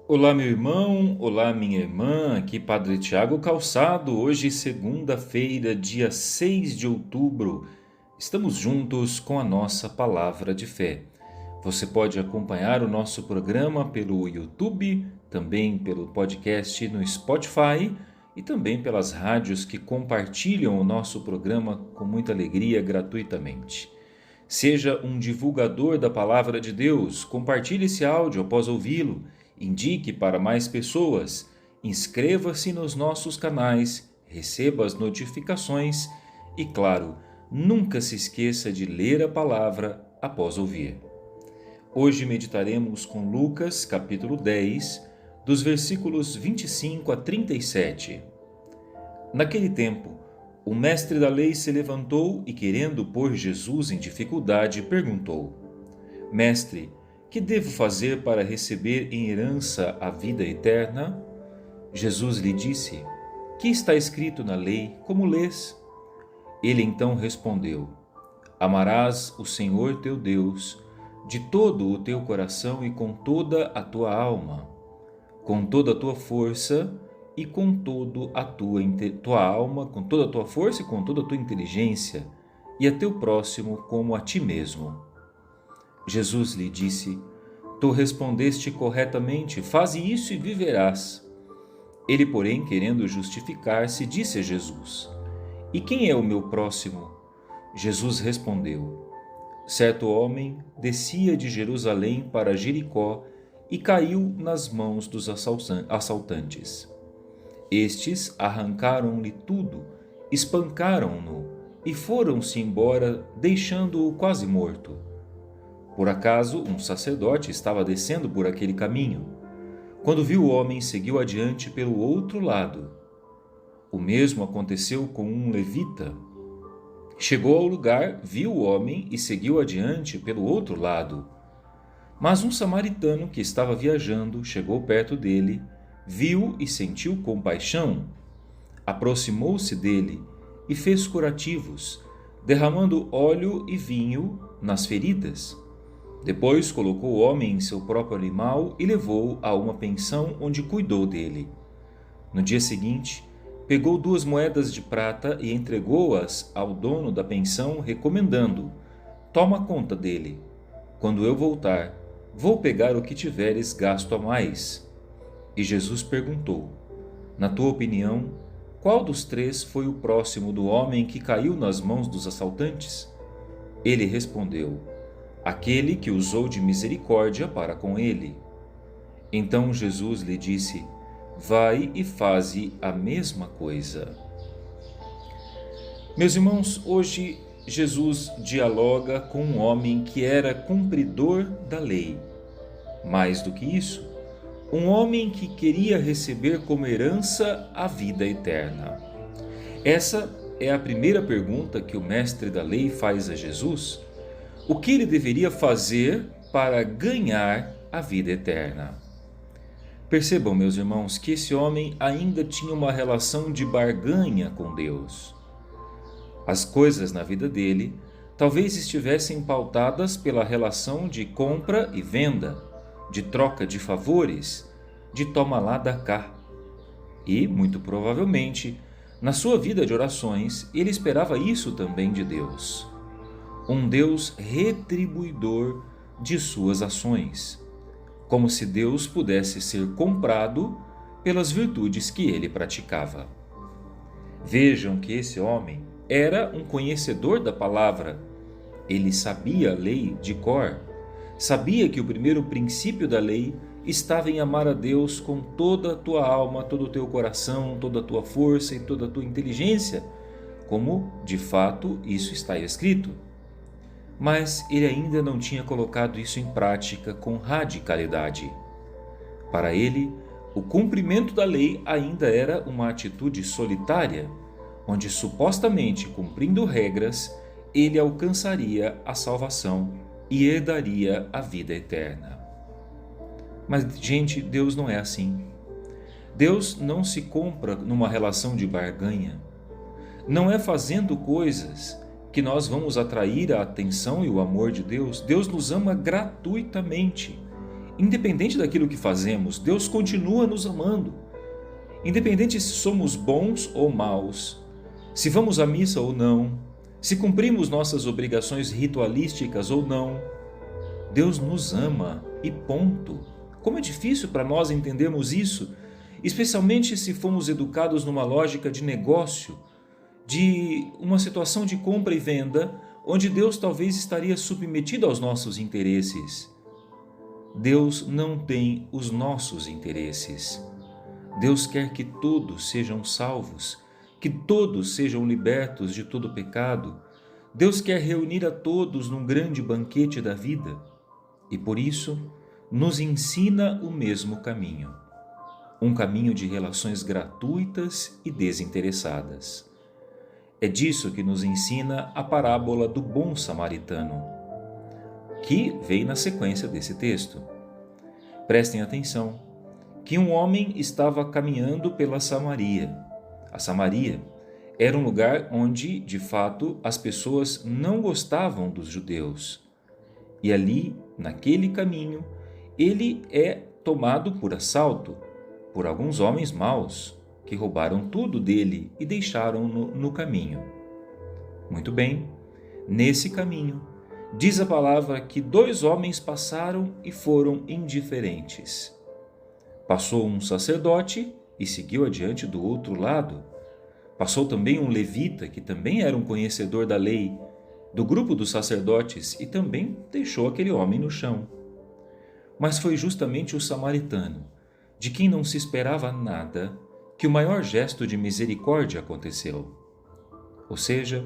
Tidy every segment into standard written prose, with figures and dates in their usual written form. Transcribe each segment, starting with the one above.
Olá, meu irmão, olá, minha irmã, aqui Padre Tiago Calçado, hoje segunda-feira, dia 6 de outubro. Estamos juntos com a nossa palavra de fé. Você pode acompanhar o nosso programa pelo YouTube, também pelo podcast no Spotify e também pelas rádios que compartilham o nosso programa com muita alegria gratuitamente. Seja um divulgador da palavra de Deus, compartilhe esse áudio após ouvi-lo, indique para mais pessoas, inscreva-se nos nossos canais, receba as notificações e, claro, nunca se esqueça de ler a palavra após ouvir. Hoje meditaremos com Lucas, capítulo 10, dos versículos 25 a 37. Naquele tempo, o mestre da lei se levantou e, querendo pôr Jesus em dificuldade, perguntou: Mestre, que devo fazer para receber em herança a vida eterna? Jesus lhe disse: Que está escrito na lei, como lês? Ele então respondeu: Amarás o Senhor teu Deus de todo o teu coração e com toda a tua alma, com toda a tua força e com toda a tua alma, com toda a tua força e com toda a tua inteligência, e a teu próximo como a ti mesmo. Jesus lhe disse: Tu respondeste corretamente, faze isso e viverás. Ele, porém, querendo justificar-se, disse a Jesus: E quem é o meu próximo? Jesus respondeu: Certo homem descia de Jerusalém para Jericó e caiu nas mãos dos assaltantes. Estes arrancaram-lhe tudo, espancaram-no e foram-se embora, deixando-o quase morto. Por acaso, um sacerdote estava descendo por aquele caminho. Quando viu o homem, seguiu adiante pelo outro lado. O mesmo aconteceu com um levita. Chegou ao lugar, viu o homem e seguiu adiante pelo outro lado. Mas um samaritano que estava viajando chegou perto dele, viu e sentiu compaixão. Aproximou-se dele e fez curativos, derramando óleo e vinho nas feridas. Depois colocou o homem em seu próprio animal e levou-o a uma pensão onde cuidou dele. No dia seguinte, pegou 2 moedas de prata e entregou-as ao dono da pensão, recomendando: Toma conta dele. Quando eu voltar, vou pegar o que tiveres gasto a mais. E Jesus perguntou: Na tua opinião, qual dos 3 foi o próximo do homem que caiu nas mãos dos assaltantes? Ele respondeu: Aquele que usou de misericórdia para com ele. Então Jesus lhe disse: Vai e faze a mesma coisa. Meus irmãos, hoje Jesus dialoga com um homem que era cumpridor da lei. Mais do que isso, um homem que queria receber como herança a vida eterna. Essa é a primeira pergunta que o mestre da lei faz a Jesus: o que ele deveria fazer para ganhar a vida eterna? Percebam, meus irmãos, que esse homem ainda tinha uma relação de barganha com Deus. As coisas na vida dele talvez estivessem pautadas pela relação de compra e venda, de troca de favores, de toma lá dá cá. E, muito provavelmente, na sua vida de orações, ele esperava isso também de Deus. Um Deus retribuidor de suas ações, como se Deus pudesse ser comprado pelas virtudes que ele praticava. Vejam que esse homem era um conhecedor da palavra. Ele sabia a lei de cor, sabia que o primeiro princípio da lei estava em amar a Deus com toda a tua alma, todo o teu coração, toda a tua força e toda a tua inteligência, como de fato isso está escrito. Mas ele ainda não tinha colocado isso em prática com radicalidade. Para ele, o cumprimento da lei ainda era uma atitude solitária, onde supostamente, cumprindo regras, ele alcançaria a salvação e herdaria a vida eterna. Mas, gente, Deus não é assim. Deus não se compra numa relação de barganha. Não é fazendo coisas que nós vamos atrair a atenção e o amor de Deus. Deus nos ama gratuitamente. Independente daquilo que fazemos, Deus continua nos amando. Independente se somos bons ou maus, se vamos à missa ou não, se cumprimos nossas obrigações ritualísticas ou não, Deus nos ama e ponto. Como é difícil para nós entendermos isso, especialmente se fomos educados numa lógica de negócio, de uma situação de compra e venda, onde Deus talvez estaria submetido aos nossos interesses. Deus não tem os nossos interesses. Deus quer que todos sejam salvos, que todos sejam libertos de todo pecado. Deus quer reunir a todos num grande banquete da vida e, por isso, nos ensina o mesmo caminho. Um caminho de relações gratuitas e desinteressadas. É disso que nos ensina a parábola do bom samaritano, que vem na sequência desse texto. Prestem atenção que um homem estava caminhando pela Samaria. A Samaria era um lugar onde, de fato, as pessoas não gostavam dos judeus. E ali, naquele caminho, ele é tomado por assalto por alguns homens maus que roubaram tudo dele e deixaram-no no caminho. Muito bem, nesse caminho, diz a palavra que 2 homens passaram e foram indiferentes. Passou um sacerdote e seguiu adiante do outro lado. Passou também um levita, que também era um conhecedor da lei, do grupo dos sacerdotes, e também deixou aquele homem no chão. Mas foi justamente o samaritano, de quem não se esperava nada, que o maior gesto de misericórdia aconteceu. Ou seja,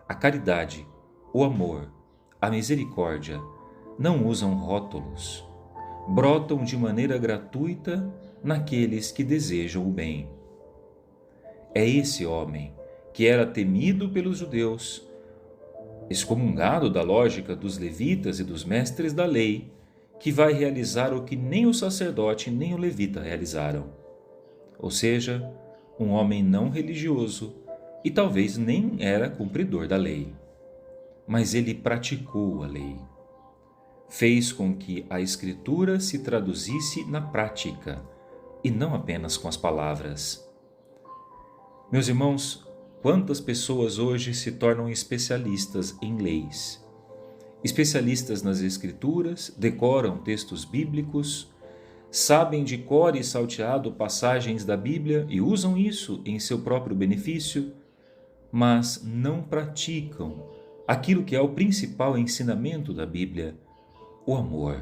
a caridade, o amor, a misericórdia não usam rótulos, brotam de maneira gratuita naqueles que desejam o bem. É esse homem que era temido pelos judeus, excomungado da lógica dos levitas e dos mestres da lei, que vai realizar o que nem o sacerdote nem o levita realizaram. Ou seja, um homem não religioso e talvez nem era cumpridor da lei. Mas ele praticou a lei. Fez com que a Escritura se traduzisse na prática e não apenas com as palavras. Meus irmãos, quantas pessoas hoje se tornam especialistas em leis? Especialistas nas Escrituras, decoram textos bíblicos, sabem de cor e salteado passagens da Bíblia e usam isso em seu próprio benefício, mas não praticam aquilo que é o principal ensinamento da Bíblia, o amor.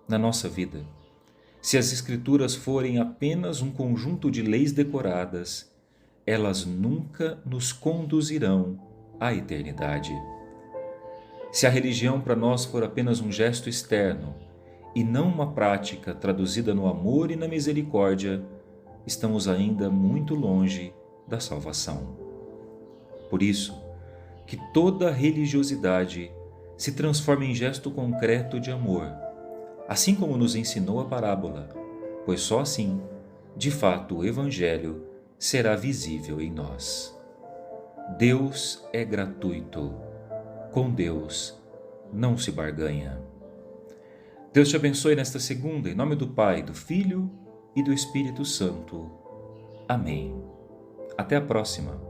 Na nossa vida, se as Escrituras forem apenas um conjunto de leis decoradas, elas nunca nos conduzirão à eternidade. Se a religião para nós for apenas um gesto externo e não uma prática traduzida no amor e na misericórdia, estamos ainda muito longe da salvação. Por isso, que toda religiosidade se transforme em gesto concreto de amor, assim como nos ensinou a parábola, pois só assim, de fato, o Evangelho será visível em nós. Deus é gratuito. Com Deus não se barganha. Deus te abençoe nesta segunda, em nome do Pai, do Filho e do Espírito Santo. Amém. Até a próxima.